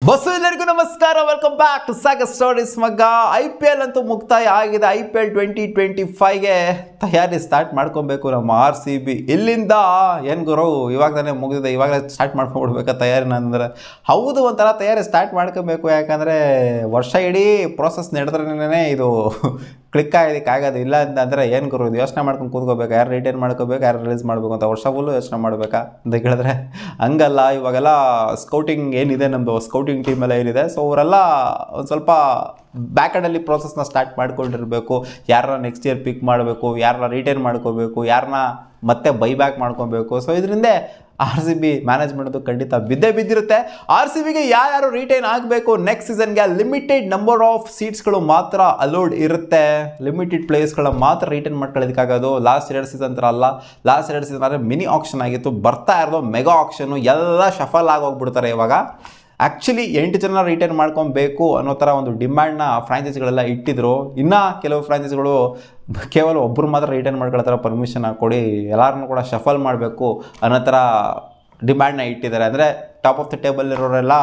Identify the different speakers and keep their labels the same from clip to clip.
Speaker 1: Bus ಎಲ್ಲರಿಗೂ ನಮಸ್ಕಾರ. Welcome back to saga stories. ಮಗ IPL ಅಂತೂ ಮುಕ್ತಾಯ ಆಗಿದೆ. IPL 2025ಗೆ ತಯಾರಿ ಸ್ಟಾರ್ಟ್ ಮಾಡ್ಕೊಬೇಕು ನಮ್ಮ RCB. ಇಲ್ಲಿಂದ ಏನು ಗುರು ಇವಾಗ ತಾನೇ ಮುಗಿದಿದೆ, ಇವಾಗ ಸ್ಟಾರ್ಟ್ ಮಾಡ್ಕೊಂಡ್ಬಿಡ್ಬೇಕಾ ತಯಾರಿನ ಅಂದರೆ ಹೌದು, ಒಂಥರ ತಯಾರಿ ಸ್ಟಾರ್ಟ್ ಮಾಡ್ಕೊಬೇಕು. ಯಾಕಂದರೆ ವರ್ಷ ಇಡೀ ಪ್ರೋಸೆಸ್ ನಡೆದ್ರೇ ಇದು ಕ್ಲಿಕ್ ಆಗೋದು. ಇಲ್ಲ ಅಂತಂದರೆ ಏನು ಗುರು ಇದು ಯೋಚನೆ ಮಾಡ್ಕೊಂಡು ಕೂತ್ಕೋಬೇಕು, ಯಾರು ರಿಟೈನ್ ಮಾಡ್ಕೋಬೇಕು, ಯಾರು ರಿಲೀಸ್ ಮಾಡಬೇಕು ಅಂತ ವರ್ಷ ಫುಲ್ಲು ಯೋಚನೆ ಮಾಡಬೇಕಾ ಅಂತ ಕೇಳಿದ್ರೆ ಹಂಗಲ್ಲ. ಇವಾಗೆಲ್ಲ ಸ್ಕೌಟಿಂಗ್ ಏನಿದೆ, ನಮ್ಮದು ಸ್ಕೌಟಿಂಗ್ ಟೀಮ್ ಎಲ್ಲ ಏನಿದೆ, ಸೊ ಅವರೆಲ್ಲ ಒಂದು ಸ್ವಲ್ಪ ಬ್ಯಾಕೆಂಡಲ್ಲಿ ಪ್ರೋಸೆಸ್ನ ಸ್ಟಾರ್ಟ್ ಮಾಡ್ಕೊಂಡಿರಬೇಕು. ಯಾರನ್ನ ನೆಕ್ಸ್ಟ್ ಇಯರ್ ಪಿಕ್ ಮಾಡಬೇಕು, ಯಾರನ್ನ ರಿಟೈನ್ ಮಾಡ್ಕೋಬೇಕು, ಯಾರನ್ನ ಮತ್ತೆ ಬೈಬ್ಯಾಕ್ ಮಾಡ್ಕೊಬೇಕು. ಸೊ ಇದರಿಂದ RCB ಮ್ಯಾನೇಜ್ಮೆಂಟ್ದು ಖಂಡಿತ ಬಿದ್ದಿರುತ್ತೆ. RCBಗೆ ಯಾರು ರಿಟೈನ್ ಆಗಬೇಕು ನೆಕ್ಸ್ಟ್ ಸೀಸನ್ಗೆ ಲಿಮಿಟೆಡ್ ನಂಬರ್ ಆಫ್ ಸೀಟ್ಸ್ಗಳು ಮಾತ್ರ ಅಲೋಡ್ ಇರುತ್ತೆ. ಲಿಮಿಟೆಡ್ ಪ್ಲೇಸ್ಗಳ ಮಾತ್ರ ರಿಟೈನ್ ಮಾಡ್ಕೊಳ್ಳೋದಕ್ಕಾಗೋದು. ಲಾಸ್ಟ್ 2 ಸೀಸನ್ ಥರ ಅಲ್ಲ, ಲಾಸ್ಟ್ 2 ಸೀಸನ್ ಆದರೆ ಮಿನಿ ಆಕ್ಷನ್ ಆಗಿತ್ತು, ಬರ್ತಾ ಇರೋದು ಮೆಗಾ ಆಕ್ಷನು, ಎಲ್ಲ ಶಫಲ್ ಆಗೋಗ್ಬಿಡ್ತಾರೆ. ಇವಾಗ ಆ್ಯಕ್ಚುಲಿ 8 ಜನ ರಿಟೈನ್ ಮಾಡ್ಕೊಬೇಕು ಅನ್ನೋ ಥರ ಒಂದು ಡಿಮ್ಯಾಂಡ್ನ ಫ್ರಾಂಚೈಸಿಗಳೆಲ್ಲ ಇಟ್ಟಿದ್ರು. ಇನ್ನು ಕೆಲವು ಫ್ರಾಂಚೈಸಿಗಳು ಕೇವಲ ಒಬ್ಬರು ಮಾತ್ರ ರಿಟೈನ್ ಮಾಡ್ಕೊಳ್ಳೋ ಪರ್ಮಿಷನ್ ಕೊಡಿ, ಎಲ್ಲರನ್ನೂ ಕೂಡ ಶಫಲ್ ಮಾಡಬೇಕು ಅನ್ನೋ ಥರ ಡಿಮ್ಯಾಂಡ್ನ ಇಟ್ಟಿದ್ದಾರೆ. ಅಂದರೆ ಟಾಪ್ ಆಫ್ ದ ಟೇಬಲ್ ಇರೋರೆಲ್ಲ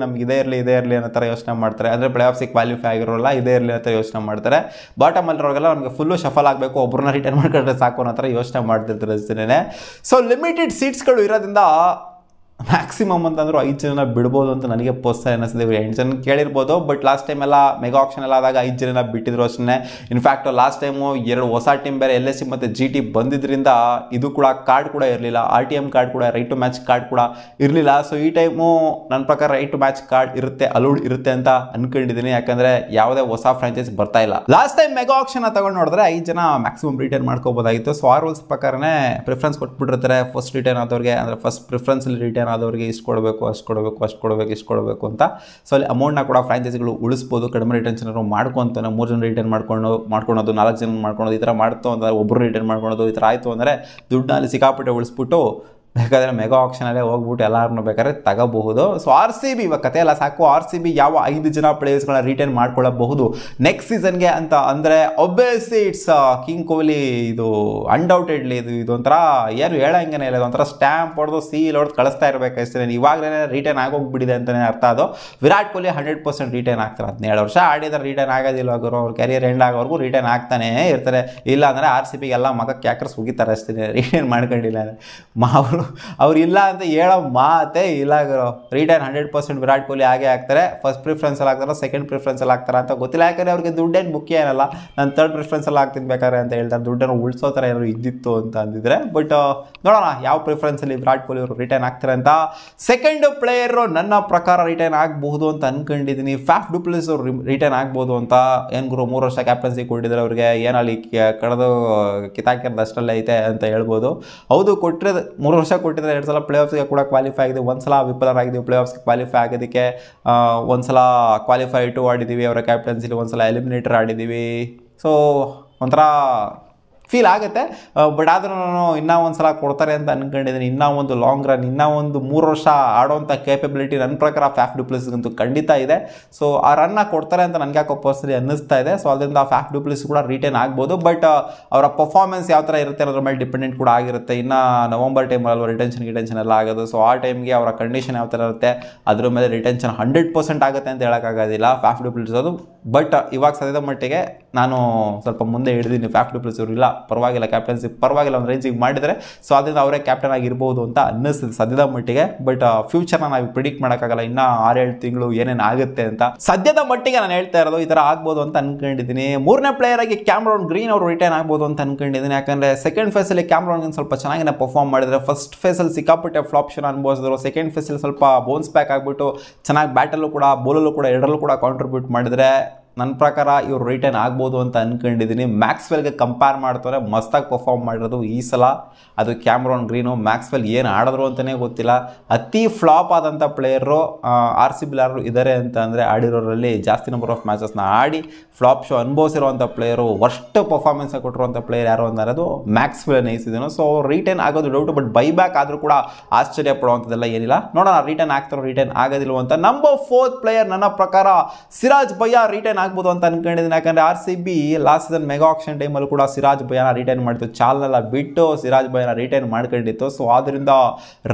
Speaker 1: ನಮ್ಗೆ ಇದೇ ಇರಲಿ ಅನ್ನೋ ಥರ ಯೋಚನೆ ಮಾಡ್ತಾರೆ. ಅಂದರೆ ಪ್ಲೇ ಆಫ್ಸಿಗೆ ಕ್ವಾಲಿಫೈ ಆಗಿರೋಲ್ಲ ಇದೇ ಇರಲಿ ಅನ್ನೋ ಥರ ಯೋಚನೆ ಮಾಡ್ತಾರೆ. ಬಾಟಮ್ ಅಲ್ಲಿರೋರಿಗೆಲ್ಲ ನಮಗೆ ಫುಲ್ಲು ಶಫಲ್ ಆಗಬೇಕು, ಒಬ್ಬರನ್ನ ರಿಟೈನ್ ಮಾಡ್ಕೊಂಡ್ರೆ ಸಾಕು ಅನ್ನೋ ಥರ ಯೋಚನೆ ಮಾಡ್ತಿರ್ತಾರೆ ಅಷ್ಟೇ. ಸೊ ಲಿಮಿಟೆಡ್ ಸೀಟ್ಸ್ಗಳು ಇರೋದ್ರಿಂದ ಮ್ಯಾಕ್ಸಿಮಮ್ ಅಂತಂದ್ರೂ 5 ಜನ ಬಿಡ್ಬೋದು ಅಂತ ನನಗೆ ಪೋಸ್ಟರ್ ಅನ್ನಿಸ್ತಿದೆ. 8 ಜನ ಕೇಳಿರ್ಬೋದು, ಬಟ್ ಲಾಸ್ಟ್ ಟೈಮ್ ಎಲ್ಲ ಮೆಗಾ ಆಕ್ಷನ್ ಎಲ್ಲ ಆದಾಗ 5 ಜನ ಬಿಟ್ಟಿದ್ರು ಅಷ್ಟೇ. ಇನ್ಫ್ಯಾಕ್ಟ್ ಲಾಸ್ಟ್ ಟೈಮು 2 ಹೊಸ ಟೀಮ್ ಬೇರೆ LSC ಮತ್ತು GT ಬಂದಿದ್ದರಿಂದ ಇದು ಕೂಡ ಕಾರ್ಡ್ ಕೂಡ ಇರಲಿಲ್ಲ, RTM ಕಾರ್ಡ್ ಕೂಡ, ರೈಟ್ ಟು ಮ್ಯಾಚ್ ಕಾರ್ಡ್ ಕೂಡ ಇರಲಿಲ್ಲ. ಸೊ ಈ ಟೈಮು ನನ್ನ ಪ್ರಕಾರ ರೈಟ್ ಟು ಮ್ಯಾಚ್ ಕಾರ್ಡ್ ಇರುತ್ತೆ, ಅಲೌಡ್ ಇರುತ್ತೆ ಅಂತ ಅನ್ಕೊಂಡಿದ್ದೀನಿ. ಯಾಕಂದರೆ ಯಾವುದೇ ಹೊಸ ಫ್ರಾಂಚೈಸ್ ಬರ್ತಾ ಇಲ್ಲ. ಲಾಸ್ಟ್ ಟೈಮ್ ಮೆಗಾ ಆಕ್ಷನ್ ತಗೊಂಡು ನೋಡಿದ್ರೆ 5 ಜನ ಮ್ಯಾಕ್ಸಿಮಮ್ ರಿಟೈನ್ ಮಾಡ್ಕೋಬೋದಾಗಿತ್ತು. ಸೊ ಆ ರೂಲ್ಸ್ ಪ್ರಕಾರನೇ ಪ್ರಿಫರೆನ್ಸ್ ಕೊಟ್ಬಿಟ್ಟಿರ್ತಾರೆ ಫಸ್ಟ್ ರಿಟೈನ್ ಆದವ್ರಿಗೆ. ಅಂದರೆ ಫಸ್ಟ್ ಪ್ರಿಫರೆನ್ಸಲ್ಲಿ ರಿಟೈನ್ ಆದವ್ರಿಗೆ ಇಷ್ಟು ಕೊಡಬೇಕು, ಅಷ್ಟು ಕೊಡಬೇಕು ಅಂತ. ಸೊ ಅಲ್ಲಿ ಅಮೌಂಟ್ನ ಕೂಡ ಫ್ರಾಂಚೈಸಿಗಳು ಉಳಿಸ್ಬೋದು. ಕಡಿಮೆ ರಿಟೆನ್ಷನ್ ಮಾಡ್ಕೊಂತಾನೆ, 3 ಜನ ರಿಟೈನ್ ಮಾಡ್ಕೊಳೋದು, 4 ಜನ ಮಾಡ್ಕೊಳೋದು, ಈ ಥರ ಮಾಡ್ತು ಅಂದರೆ ಒಬ್ಬರು ರಿಟೈನ್ ಮಾಡ್ಕೊಳೋದು, ಈ ಥರ ಆಯಿತು ಅಂದರೆ ದುಡ್ಡನ್ನ ಅಲ್ಲಿ ಸಿಕ್ಕಾಪಟ್ಟೆ ಉಳಿಸ್ಬಿಟ್ಟು ಬೇಕಾದರೆ ಮೆಗಾ ಆಕ್ಷನಲ್ಲೇ ಹೋಗ್ಬಿಟ್ಟು ಎಲ್ಲರನ್ನೂ ಬೇಕಾದ್ರೆ ತಗೋಬಹುದು. ಸೊ RCB ಇವಾಗ ಕತೆ ಎಲ್ಲ ಸಾಕು. RCB ಯಾವ 5 ಜನ ಪ್ಲೇಯರ್ಸ್ಗಳನ್ನ ರಿಟೈನ್ ಮಾಡ್ಕೊಳ್ಳಬಹುದು ನೆಕ್ಸ್ಟ್ ಸೀಸನ್ಗೆ ಅಂತ ಅಂದರೆ ಒಬ್ವಿಯಸ್ಲಿ ಇಟ್ಸ್ ಕಿಂಗ್ ಕೊಹ್ಲಿ. ಇದು ಅನ್ಡೌಟೆಡ್ಲಿ ಇದೊಂಥರ ಏನು ಹೇಳಂಗೇನೆ ಇಲ್ಲ, ಇದೊಂಥರ ಸ್ಟ್ಯಾಂಪ್ ಹೊಡೆದು ಸೀಲ್ ಹೊಡೆದು ಕಳಿಸ್ತಾ ಇರಬೇಕು ಅಷ್ಟೇ. ಇವಾಗಲೇ ರಿಟೈನ್ ಆಗೋಗ್ಬಿಟ್ಟಿದೆ ಅಂತಲೇ ಅರ್ಥ. ಅದು ವಿರಾಟ್ ಕೊಹ್ಲಿ 100% ರಿಟೈನ್ ಆಗ್ತಾರೆ. 17 ವರ್ಷ ಆಡಿದ್ರೆ ರಿಟೈನ್ ಆಗೋದಿಲ್ಲ ಅವರು, ಅವ್ರ ಕ್ಯಾರಿಯರ್ ಎಂಡ್ ಆಗೋವರೆಗೂ ರಿಟೈನ್ ಆಗ್ತಾನೇ ಇರ್ತಾರೆ. ಇಲ್ಲ ಅಂದರೆ RCBಗೆಲ್ಲ ಮಗ ಕ್ಯಾಕರ್ಸ್ ಹೋಗಿತಾರೆ ಅಷ್ಟೇ, ರಿಟೈನ್ ಮಾಡ್ಕೊಂಡಿಲ್ಲ ಅವ್ರು ಇಲ್ಲ ಅಂತ ಹೇಳೋ ಮಾತೇ ಇಲ್ಲ. ರಿಟೈನ್ 100% ವಿರಾಟ್ ಕೊಹ್ಲಿ ಆಗೇ ಆಗ್ತಾರೆ. ಫಸ್ಟ್ ಪ್ರಿಫರೆನ್ಸಲ್ಲಿ ಆಗ್ತಾರೆ, ಸೆಕೆಂಡ್ ಪ್ರಿಫರೆನ್ಸಲ್ಲಿ ಆಗ್ತಾರೆ ಅಂತ ಗೊತ್ತಿಲ್ಲ. ಯಾಕಂದರೆ ಅವ್ರಿಗೆ ದುಡ್ಡೇನು ಮುಖ್ಯ ಏನಲ್ಲ, ನಾನು ಥರ್ಡ್ ಪ್ರಿಫರೆನ್ಸಲ್ಲಿ ಆಗ್ತೀನಿ ಬೇಕಾದ್ರೆ ಅಂತ ಹೇಳ್ತಾರೆ. ದುಡ್ಡನ್ನು ಉಳಿಸೋ ಥರ ಏನಾದ್ರು ಇದ್ದಿತ್ತು ಅಂತ ಅಂದಿದ್ರೆ. ಬಟ್ ನೋಡೋಣ ಯಾವ ಪ್ರಿಫರೆನ್ಸಲ್ಲಿ ವಿರಾಟ್ ಕೊಹ್ಲಿ ಅವರು ರಿಟೈನ್ ಆಗ್ತಾರೆ ಅಂತ. ಸೆಕೆಂಡ್ ಪ್ಲೇಯರು ನನ್ನ ಪ್ರಕಾರ ರಿಟೈನ್ ಆಗಬಹುದು ಅಂತ ಅಂದ್ಕೊಂಡಿದ್ದೀನಿ. ಫ್ಯಾಫ್ ಡು ಪ್ಲೆಸಿಸ್ ಅವರು ರಿಟೈನ್ ಆಗ್ಬೋದು ಅಂತ. ಏನು ಗುರು 3 ವರ್ಷ ಕ್ಯಾಪ್ಟನ್ಸಿ ಕೊಟ್ಟಿದ್ದಾರೆ ಅವ್ರಿಗೆ, ಏನಲ್ಲಿ ಕಳೆದು ಕಿತಾಕಿರೋದು ಅಷ್ಟಲ್ಲೇ ಐತೆ ಅಂತ ಹೇಳ್ಬೋದು. ಹೌದು, ಕೊಟ್ಟಿರೋದು 3 ವರ್ಷ ಕೊಟ್ಟಿದ್ದಾರೆ. 2 ಸಲ ಪ್ಲೇ ಆಫ್ಸ್ಗೆ ಕೂಡ ಕ್ವಾಲಿಫೈ ಆಗಿದೆ, 1 ಸಲ ವಿಫಲರಾಗಿದ್ದೀವಿ ಪ್ಲೇ ಆಫ್ಸ್ಗೆ ಕ್ವಾಲಿಫೈ ಆಗೋದಕ್ಕೆ. 1 ಸಲ ಕ್ವಾಲಿಫೈ 2 ಆಡಿದ್ದೀವಿ ಅವರ ಕ್ಯಾಪ್ಟನ್ಸಿಲಿ, 1 ಸಲ ಎಲಿಮಿನೇಟರ್ ಆಡಿದ್ದೀವಿ. ಸೊ ಒಂಥರ ಫೀಲ್ ಆಗುತ್ತೆ. ಬಟ್ ಆದ್ರೂ ಇನ್ನೂ 1 ಸಲ ಕೊಡ್ತಾರೆ ಅಂತ ಅಂದ್ಕೊಂಡಿದ್ದೀನಿ. ಇನ್ನೂ ಒಂದು ಲಾಂಗ್ ರನ್, ಇನ್ನೂ ಒಂದು 3 ವರ್ಷ ಆಡೋವಂಥ ಕೇಪಬಿಲಿಟಿ ನನ್ನ ಪ್ರಕಾರ ಫ್ಯಾಫ್ ಡು ಪ್ಲೆಸಿಸ್ಗಂತೂ ಖಂಡಿತ ಇದೆ. ಸೊ ಆ ರನ್ನ ಕೊಡ್ತಾರೆ ಅಂತ ನನಗೆ ಯಾಕೋ ಪರ್ಸನಲಿ ಅನ್ನಿಸ್ತಾ ಇದೆ. ಸೊ ಅದರಿಂದ ಫ್ಯಾಫ್ ಡು ಪ್ಲೆಸಿಸ್ ಕೂಡ ರಿಟೈನ್ ಆಗ್ಬೋದು. ಬಟ್ ಅವರ ಪರ್ಫಾರ್ಮೆನ್ಸ್ ಯಾವ ಥರ ಇರುತ್ತೆ ಅನ್ನೋದ್ರ ಮೇಲೆ ಡಿಪೆಂಡೆಂಟ್ ಕೂಡ ಆಗಿರುತ್ತೆ. ಇನ್ನು ನವಂಬರ್ ಟೈಮಲ್ಲಿ ರಿಟೆನ್ಷನ್ ಎಲ್ಲ ಆಗೋದು. ಸೊ ಆ ಟೈಮ್ಗೆ ಅವರ ಕಂಡೀಷನ್ ಯಾವ ಥರ ಇರುತ್ತೆ ಅದ್ರ ಮೇಲೆ ರಿಟೆನ್ಷನ್ 100% ಆಗುತ್ತೆ ಅಂತ ಹೇಳೋಕ್ಕಾಗೋದಿಲ್ಲ ಫ್ಯಾಫ್ ಡು ಪ್ಲೆಸಿಸ್ ಅದು. ಬಟ್ ಇವಾಗ ಸದ್ಯದ ಮಟ್ಟಿಗೆ ನಾನು ಸ್ವಲ್ಪ ಮುಂದೆ ಹಿಡಿದೀನಿ. ಫ್ಯಾಫ್ ಡು ಪ್ಲೆಸಿಸ್ ಅವರು ಇಲ್ಲ ಪರವಾಗಿಲ್ಲ, ಕ್ಯಾಪ್ಟನ್ಸಿ ಪರವಾಗಿಲ್ಲ, ಒಂದು ರೇಂಜಿಗೆ ಮಾಡಿದರೆ. ಸೊ ಅದರಿಂದ ಅವರೇ ಕ್ಯಾಪ್ಟನ್ ಆಗಿರ್ಬೋದು ಅಂತ ಅನ್ನಿಸ್ತದೆ ಸದ್ಯದ ಮಟ್ಟಿಗೆ. ಬಟ್ ಫ್ಯೂಚರ್ನ ನಾವು ಪ್ರಿಡಿಕ್ಟ್ ಮಾಡೋಕ್ಕಾಗಲ್ಲ, ಇನ್ನೂ 6-7 ತಿಂಗಳು ಏನೇನು ಆಗುತ್ತೆ ಅಂತ. ಸದ್ಯದ ಮಟ್ಟಿಗೆ ನಾನು ಹೇಳ್ತಾ ಇರೋದು ಈ ಥರ ಆಗ್ಬೋದು ಅಂತ ಅಂದ್ಕೊಂಡಿದ್ದೀನಿ. 3ನೇ ಪ್ಲೇಯರ್ ಆಗಿ ಕ್ಯಾಮ್ರಾನ್ ಗ್ರೀನ್ ಅವರು ರಿಟೈನ್ ಆಗ್ಬೋದು ಅಂತ ಅಂದ್ಕೊಂಡಿದ್ದೀನಿ. ಯಾಕಂದರೆ ಸೆಕೆಂಡ್ ಫೇಸಲ್ಲಿ ಕ್ಯಾಮ್ರಾನ್ ಗ್ರೀನ್ ಸ್ವಲ್ಪ ಚೆನ್ನಾಗಿ ಪರ್ಫಾರ್ಮ್ ಮಾಡಿದರೆ. ಫಸ್ಟ್ ಫೇಸಲ್ಲಿ ಸಿಕ್ಕಾಪಟ್ಟೆ ಫ್ಲಾಪ್ಷನ್ ಅನುಭವಿಸಿದ್ರು. ಸೆಕೆಂಡ್ ಫೇಸಲ್ಲಿ ಸ್ವಲ್ಪ ಬೌನ್ಸ್ ಬ್ಯಾಕ್ ಆಗಿಬಿಟ್ಟು ಚೆನ್ನಾಗಿ ಬ್ಯಾಟಲ್ಲೂ ಕೂಡ ಬೋಲಲ್ಲೂ ಕೂಡ ಎರಡರಲ್ಲೂ ಕೂಡ ಕಾಂಟ್ರಿಬ್ಯೂಟ್ ಮಾಡಿದರೆ ನನ್ನ ಪ್ರಕಾರ ಇವರು ರಿಟೈನ್ ಆಗ್ಬೋದು ಅಂತ ಅಂದ್ಕೊಂಡಿದ್ದೀನಿ. ಮ್ಯಾಕ್ಸ್ವೆಲ್ಗೆ ಕಂಪೇರ್ ಮಾಡ್ತಾರೆ, ಮಸ್ತಾಗಿ ಪರ್ಫಾರ್ಮ್ ಮಾಡಿರೋದು ಈ ಸಲ. ಅದು ಕ್ಯಾಮ್ರಾನ್ ಗ್ರೀನು. ಮ್ಯಾಕ್ಸ್ವೆಲ್ ಏನು ಆಡಿದ್ರು ಅಂತಲೇ ಗೊತ್ತಿಲ್ಲ. ಅತಿ ಫ್ಲಾಪ್ ಆದಂಥ ಪ್ಲೇಯರು RCB ಯಾರು ಇದ್ದಾರೆ ಅಂತ ಅಂದರೆ ಆಡಿರೋರಲ್ಲಿ ಜಾಸ್ತಿ ನಂಬರ್ ಆಫ್ ಮ್ಯಾಚಸ್ನ ಆಡಿ ಫ್ಲಾಪ್ ಶೋ ಅನುಭವಿಸಿರುವಂಥ ಪ್ಲೇಯರು, ವರ್ಸ್ಟ್ ಪರ್ಫಾರ್ಮೆನ್ಸ್ ಕೊಟ್ಟಿರುವಂಥ ಪ್ಲೇಯರ್ ಯಾರು ಅನ್ನೋದು ಮ್ಯಾಕ್ಸ್ವೆಲ್ ನೈಸಿದನು. ಸೊ ರಿಟೈನ್ ಆಗೋದು ಡೌಟು. ಬಟ್ ಬೈಬ್ಯಾಕ್ ಆದರೂ ಕೂಡ ಆಶ್ಚರ್ಯ ಪಡುವಂಥದ್ದೆಲ್ಲ ಏನಿಲ್ಲ. ನೋಡೋಣ ರಿಟೈನ್ ಆಗ್ತಾರೋ ರಿಟೈನ್ ಆಗೋದಿಲ್ಲ ಅಂತ. ನಂಬರ್ 4 ಪ್ಲೇಯರ್ ನನ್ನ ಪ್ರಕಾರ ಸಿರಾಜ್ ಭಯ್ಯ ರಿಟೈನ್ ಆಗ್ಬೋದು ಅಂತ ಅನ್ಕೊಂಡಿದ್ದೀನಿ. ಯಾಕಂದರೆ RCB last season mega auction ಟೈಮಲ್ಲೂ ಕೂಡ ಸಿರಾಜ್ ಭಯ್ಯನ ರಿಟೈನ್ ಮಾಡಿತ್ತು, ಚಾಲ್ನೆಲ್ಲ ಬಿಟ್ಟು ಸಿರಾಜ್ ಭಯ್ಯನ ರಿಟೈನ್ ಮಾಡ್ಕೊಂಡಿತ್ತು. ಸೊ ಆದ್ದರಿಂದ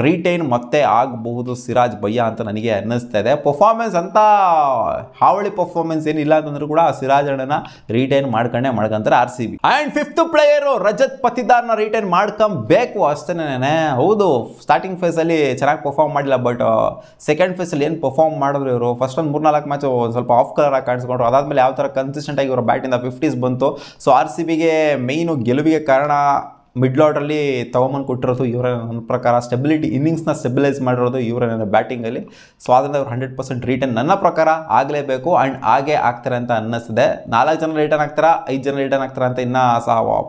Speaker 1: ರಿಟೈನ್ ಮತ್ತೆ ಆಗಬಹುದು ಸಿರಾಜ್ ಭಯ್ಯ ಅಂತ ನನಗೆ ಅನ್ನಿಸ್ತಾ ಇದೆ. ಪರ್ಫಾರ್ಮೆನ್ಸ್ ಅಂತ ಹಾವಳಿ ಪರ್ಫಾರ್ಮೆನ್ಸ್ ಏನಿಲ್ಲ ಅಂತಂದ್ರೂ ಕೂಡ ಸಿರಾಜ್ ಅಣ್ಣನ ರಿಟೈನ್ ಮಾಡ್ಕೊಂತಾರೆ RCB. And fifth player Rajat ಪತಿದಾರ್ನ ರಿಟೈನ್ ಮಾಡ್ಕೊಬೇಕು ಅಷ್ಟೇನೆ. ಹೌದು, ಸ್ಟಾರ್ಟಿಂಗ್ ಫೇಸಲ್ಲಿ ಚೆನ್ನಾಗಿ ಪರ್ಫಾರ್ಮ್ ಮಾಡಿಲ್ಲ, ಬಟ್ ಸೆಕೆಂಡ್ ಫೇಸಲ್ಲಿ ಏನು ಪರ್ಫಾರ್ಮ್ ಮಾಡಿದ್ರು ಇವರು. ಫಸ್ಟ್ ಒಂದು 3-4 ಮ್ಯಾಚ್ ಒಂದು ಸ್ವಲ್ಪ ಆಫ್ ಕಲರ್ ಆಗಿ ಕಾಣಿಸ್ಕೊಂಡ್ರು. ಅದಾದಮೇಲೆ ಯಾವ ಥರ ಕನ್ಸಿಸ್ಟೆಂಟ್ ಆಗಿ ಇವರ ಬ್ಯಾಟಿಂದ 50s ಬಂತು. ಸೊ RCBಗೆ ಮೇಯ್ನು ಗೆಲುವಿಗೆ ಕಾರಣ ಮಿಡ್ಲ್ ಆರ್ಡ್ರಲ್ಲಿ ತಗೊಂಬಂದು ಕೊಟ್ಟಿರೋದು ಇವರೇ ನನ್ನ ಪ್ರಕಾರ. ಸ್ಟೆಬಿಲಿಟಿ ಇನ್ನಿಂಗ್ಸ್ನ ಸ್ಟೆಬಿಲೈಸ್ ಮಾಡಿರೋದು ಇವರೇ ನನ್ನ ಬ್ಯಾಟಿಂಗಲ್ಲಿ. ಸೊ ಅದರಿಂದ ಅವ್ರು 100% ರಿಟರ್ನ್ ನನ್ನ ಪ್ರಕಾರ ಆಗಲೇಬೇಕು. ಆ್ಯಂಡ್ ಹಾಗೆ ಆಗ್ತಾರೆ ಅಂತ ಅನ್ನಿಸ್ತಿದೆ. 4 ಜನ ರಿಟರ್ನ್ ಆಗ್ತಾರ, 5 ಜನ ರಿಟರ್ನ್ ಆಗ್ತಾರೆ ಅಂತ ಇನ್ನೂ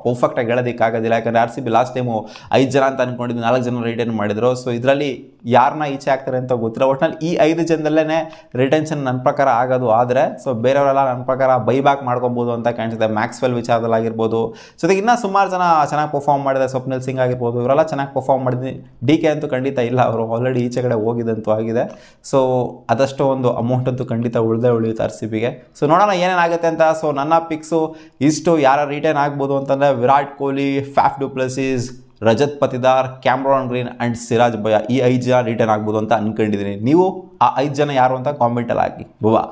Speaker 1: ಪರ್ಫೆಕ್ಟಾಗಿ ಹೇಳೋದಕ್ಕಾಗೋದಿಲ್ಲ. ಯಾಕಂದರೆ RCB ಲಾಸ್ಟ್ ಟೈಮು 5 ಜನ ಅಂತ ಅಂದ್ಕೊಂಡಿದ್ದು 4 ಜನ ರಿಟರ್ನ್ ಮಾಡಿದರು. ಸೊ ಇದರಲ್ಲಿ ಯಾರನ್ನ ಈಚೆ ಆಗ್ತಾರೆ ಅಂತ ಗೊತ್ತಿಲ್ಲ. ಒಟ್ಟಿನಲ್ಲಿ ಈ 5 ಜನದಲ್ಲೇ ರಿಟೆನ್ಷನ್ ನನ್ನ ಪ್ರಕಾರ ಆಗೋದು. ಆದರೆ ಸೊ ಬೇರೆಯವರೆಲ್ಲ ನನ್ನ ಪ್ರಕಾರ ಬೈಬ್ಯಾಕ್ ಮಾಡ್ಕೊಬೋದು ಅಂತ ಕಾಣಿಸುತ್ತೆ. ಮ್ಯಾಕ್ಸ್ವೆಲ್ ವಿಚಾರದಲ್ಲಾಗಿರ್ಬೋದು, ಜೊತೆಗೆ ಇನ್ನೂ ಸುಮಾರು ಜನ ಚೆನ್ನಾಗಿ ಪರ್ಫಾರ್ಮ್ ಮಾಡಿದೆ. ಸ್ವಪ್ನಿಲ್ ಸಿಂಗ್ ಆಗಿರ್ಬೋದು, ಇವರೆಲ್ಲ ಚೆನ್ನಾಗಿ ಪರ್ಫಾರ್ಮ್ ಮಾಡಿದ್ವಿ. DK ಅಂತೂ ಖಂಡಿತ ಇಲ್ಲ, ಅವರು ಆಲ್ರೆಡಿ ಈಚೆ ಕಡೆ ಹೋಗಿದ್ದಂತೂ ಆಗಿದೆ. ಸೊ ಅದಷ್ಟು ಒಂದು ಅಮೌಂಟ್ ಅಂತೂ ಖಂಡಿತ ಉಳಿಯುತ್ತೆ RCBಗೆ. ಸೊ ನೋಡೋಣ ಏನೇನಾಗುತ್ತೆ ಅಂತ. ಸೊ ನನ್ನ ಪಿಕ್ಸು ಇಷ್ಟು. ಯಾರು ರಿಟೈನ್ ಆಗ್ಬೋದು ಅಂತಂದರೆ Virat Kohli, Faf du Plessis, Rajat Patidar, Cameron Green and Siraj ಭಯ್ಯ, ಈ 5 ಜನ ರಿಟರ್ನ್ ಆಗ್ಬೋದು ಅಂತ ಅಂದ್ಕೊಂಡಿದ್ದೀನಿ. ನೀವು ಆ 5 ಜನ ಯಾರು ಅಂತ ಕಾಮೆಂಟಲ್ಲಿ ಹಾಕಿ. ಬುವಾ.